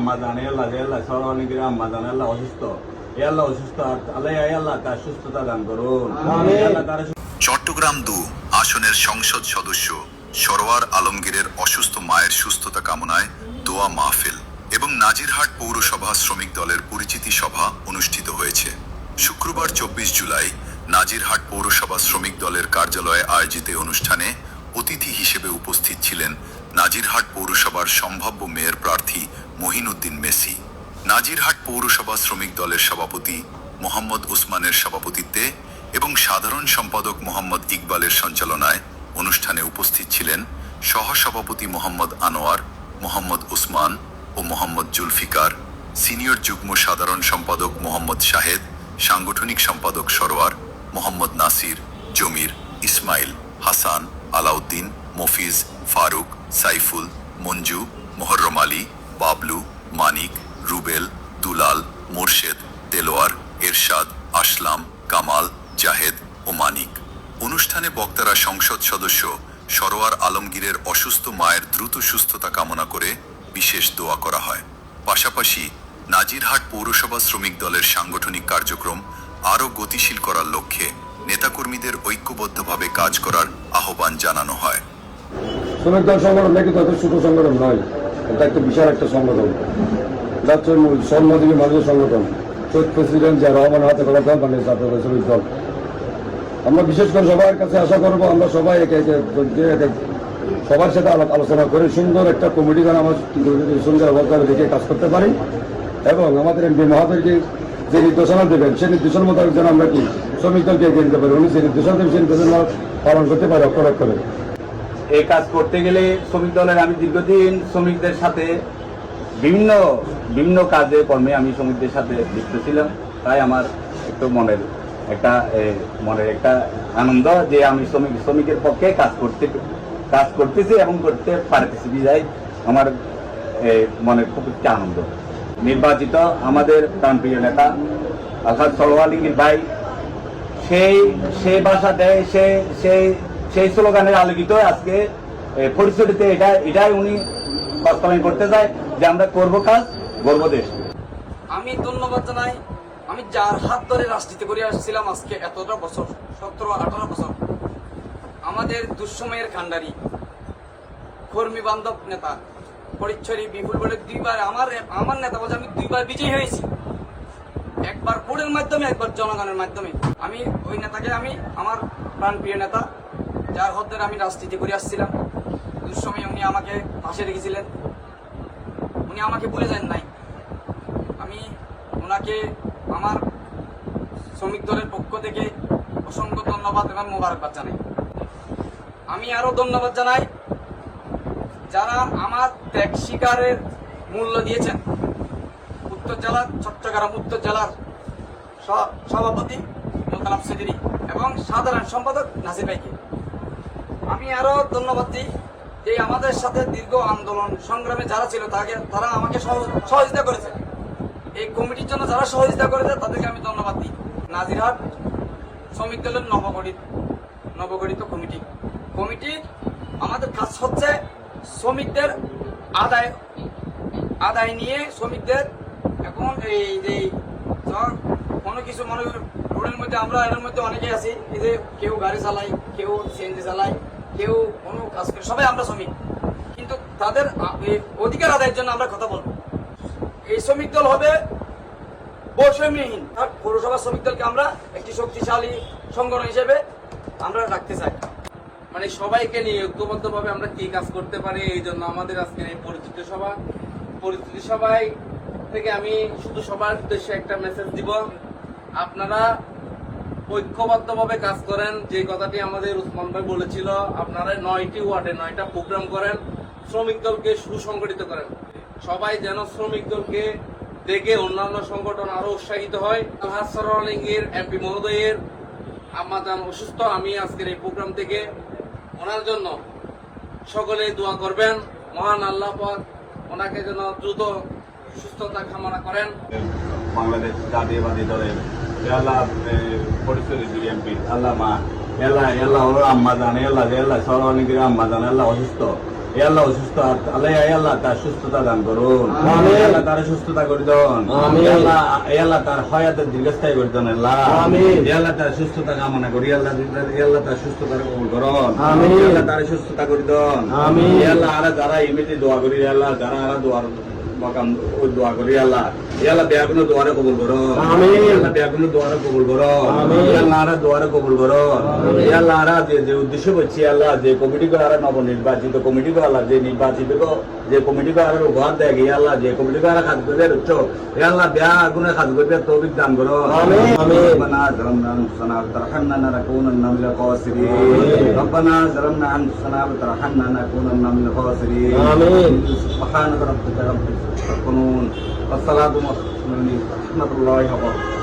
আম্মা জানে আল্লাহ যে আল্লাহ সরণিগির আম্মা জানে আল্লাহ অসুস্থ, এ আল্লাহ অসুস্থ, আল্লাহ আল্লাহ তার সুস্থতা দান করুন। আল্লাহ তার চট্টগ্রাম ২ আসনের সংসদ সদস্য সরোয়ার আলমগীরের অসুস্থ মায়ের সুস্থতা কামনায় দোয়া মাহফিল এবং নাজিরহাট পৌরসভা শ্রমিক দলের পরিচিতি সভা অনুষ্ঠিত হয়েছে। শুক্রবার ২৪ জুলাই নাজিরহাট পৌরসভা শ্রমিক দলের কার্যালয়ে আয়োজিত অনুষ্ঠানে অতিথি হিসেবে উপস্থিত ছিলেন নাজিরহাট পৌরসভার সম্ভাব্য মেয়র প্রার্থী মহিনুদ্দিন মেসি। নাজিরহাট পৌরসভা শ্রমিক দলের সভাপতি মোহাম্মদ ওসমানের সভাপতিত্বে এবং সাধারণ সম্পাদক মোহাম্মদ ইকবালের সঞ্চালনায় অনুষ্ঠানে উপস্থিত ছিলেন সহসভাপতি মোহাম্মদ আনোয়ার, মোহাম্মদ ওসমান ও মোহাম্মদ জুলফিকার, সিনিয়র যুগ্ম সাধারণ সম্পাদক মোহাম্মদ শাহেদ, সাংগঠনিক সম্পাদক সরোয়ার, মোহাম্মদ নাসির, জমির, ইসমাইল, হাসান, আলাউদ্দিন, মফিজ, ফারুক, সাইফুল, মঞ্জু, মোহররম আলী, বাবলু, মানিক, রুবেল, দুলাল, মোরশেদ, দেলোয়ার, এরশাদ, আসলাম, কামাল, জাহেদ ও মানিক। অনুষ্ঠানে বক্তারা সংসদ সদস্য সরোয়ার আলমগীরের অসুস্থ মায়ের দ্রুত সুস্থতা কামনা করে বিশেষ দোয়া করা হয়। পাশাপাশি নাজিরহাট পৌরসভা শ্রমিক দলের সাংগঠনিক কার্যক্রম আরও গতিশীল করার লক্ষ্যে নেতাকর্মীদের ঐক্যবদ্ধভাবে কাজ করার আহ্বান জানানো হয়। শ্রমিক দল সংগঠন নাকি তত ছোট সংগঠন নয়, এটা একটা বিশাল একটা সংগঠন, এটা হচ্ছে সর্বদিকে মানুষের সংগঠন। শহীদ প্রেসিডেন্ট জিয়া রহমান হাতে করা দল মানে জাতীয় শ্রমিক দল। আমরা বিশেষ করে সবার কাছে আশা করবো আমরা সবাই সবার সাথে আলোচনা করে সুন্দর একটা কমিটি যেন আমরা সুন্দর অবস্থায় রেখে কাজ করতে পারি এবং আমাদের এমপি মহাদেরকে যে নির্দেশনা দেবেন সেই নির্দেশন মোতাবেক যেন আমরা কি শ্রমিক দলকে এগিয়ে নিতে পারি, উনি যে নির্দেশনা দেবেন সেই নির্দেশনা পালন করতে পারি অক্ষর অক্ষরে। এই কাজ করতে গেলে শ্রমিক দলের আমি দীর্ঘদিন শ্রমিকদের সাথে বিভিন্ন কাজে কর্মে আমি শ্রমিকদের সাথে যুক্ত ছিলাম, তাই আমার একটু মনের একটা আনন্দ যে আমি শ্রমিকের পক্ষে কাজ করতেছি এবং করতে পারতেছি, বিধায় আমার মনের খুব একটা আনন্দ। নির্বাচিত আমাদের প্রাণপ্রিয় নেতা আলহাজ সরোয়ার আলমগীর ভাই সেই ভাষা দেয়, সেই স্লোগানের আলোকিত আজকে পরিস্থিতিতে এটাই উনি বাস্তবায়ন করতে চায় যে আমরা করব কাজ, গর্ব দেশ। আমি ধন্যবাদ জানাই, আমি যার হাত ধরে রাজনীতি করে আসছিলাম আজকে এতটা বছর, 17-18 বছর, আমাদের দুঃসময়ের কান্ডারি কর্মী বান্ধব নেতা পরিচ্ছরি বিপুল বলে 2বার আমার নেতা বলছে আমি 2বার বিজয়ী হয়েছি, একবার ভোটের মাধ্যমে একবার জনগণের মাধ্যমে। আমি ওই নেতাকে আমার প্রাণপ্রিয় নেতা যার হাত ধরে আমি রাজনীতি করে আসছিলাম, দুঃসময়ে উনি আমাকে পাশে রেখেছিলেন, উনি আমাকে ভুলে যান নাই। আমি ওনাকে আমার শ্রমিক দলের পক্ষ থেকে অসংখ্য ধন্যবাদ এবং মোবারকবাদ জানাই। আমি আরো ধন্যবাদ জানাই যারা আমার ত্যাগ শিকারের মূল্য দিয়েছেন, চট্টগ্রাম উত্তর জেলার সভাপতি মোতালাব চৌধুরী এবং সাধারণ সম্পাদক নাসির ভাইকে আমি আরো ধন্যবাদ দিই যে আমাদের সাথে দীর্ঘ আন্দোলন সংগ্রামে যারা ছিল তারা আমাকে সহযোগিতা করেছে, এই কমিটির জন্য যারা সহযোগিতা করেছে তাদেরকে আমি ধন্যবাদ দিই। নাজিরহাট শ্রমিক দলের নবগঠিত কমিটি আমাদের কাজ হচ্ছে শ্রমিকদের আদায় নিয়ে শ্রমিকদের এখন এই যে কোনো কিছু মনে রোডের মধ্যে আমরা এর মধ্যে অনেকেই আছি, এই যে কেউ গাড়ি চালাই, কেউ সিএনজি চালাই, কেউ কোনো কাজ করে, সবাই আমরা শ্রমিক, কিন্তু তাদের অধিকার আদায়ের জন্য আমরা কথা বলবো। এই শ্রমিক দল হবে বৈষম্যহীন, পৌরসভা শ্রমিক দলকে আমরা একটি শক্তিশালী সংগঠন হিসেবে আমরা রাখতে চাই। মানে সবাইকে নিয়ে ঐক্যবদ্ধভাবে আমরা কি কাজ করতে পারি, এই জন্য আমাদের আজকের এই পরিচিতি সভায় থেকে আমি শুধু সবার উদ্দেশ্যে একটা মেসেজ দিব, আপনারা ঐক্যবদ্ধভাবে কাজ করেন। যে কথাটি আমাদের উসমান ভাই বলেছিল, আপনারা 9টি ওয়ার্ডে 9টা প্রোগ্রাম করেন, শ্রমিক দলকে সুসংগঠিত করেন। সবাই যেন শ্রমিক দলকে দেখে অন্যান্য সংগঠন আরো উৎসাহিত হয়। আলহাজ সরোয়ার আলমগীর এমপি মহোদয়ের আম্মা জান অসুস্থ, আমি আজকের এই প্রোগ্রাম থেকে ওনার জন্য সকলে দোয়া করবেন, মহান আল্লাহ পাক ওনাকে যেন দ্রুত সুস্থতা কামনা করেন। বাংলাদেশ জাতীয়বাদী দলের আল্লাহ পরিচয় এমপি আল্লাহ মা আল্লাহ ওর আম্মা জানে আল্লাহ যে আল্লাহ সরণিগির আম্মা জানে আল্লাহ অসুস্থ, এ আল্লাহ অসুস্থ আল্লাহ এ আল্লাহ তার সুস্থতা দান করুন আমিন। এ আল্লাহ তার সুস্থতা করে দেন আমিন। এ আল্লাহ তার হয়াতের দীর্ঘস্থায়ী করে দেন আল্লাহ আমিন। এ আল্লাহ তার সুস্থতা কামনা করি আল্লাহ এ আল্লাহ তার সুস্থতার কবুল করুন আমিন। এ আল্লাহ তার সুস্থতা করে দেন আমিন। এ আল্লাহ আরা যারা ইমিতে দোয়া করি আল্লাহ যারা আরা দোয়ার মকাম ওই দোয়া করি আল্লাহ এ আল্লাহ বেয়াগুলো দোয়ারে কবুল করো আমিন। এ আল্লাহ বেয়াগুলো দোয়ারে কবুল করো আমিন। এ আল্লাহ আরা দোয়ারে কবুল করো এ আল্লাহ আরা যে উদ্দেশ্য করছি আল্লাহ যে কমিটি কো আরা নবনির্বাচিত কমিটি কো আল্লাহ যে নির্বাচিত কো যে কমিটি কো আরা উপহার দেয় গিয়ে আল্লাহ যে কমিটি কো আরা কাজ করে রচ্ছ এ আল্লাহ বেয়া আগুনে কাজ করবে তৌফিক দান করো আমিন। আমিন। ربنا ظلمنا انفسنا وترحمنا لنكونن من الخاسرين ربنا ظلمنا انفسنا وترحمنا لنكونن من الخاسرين آمين. سبحانك ربك رب العزة عما يصفون والصلاة والسلام على رحمة الله وبركاته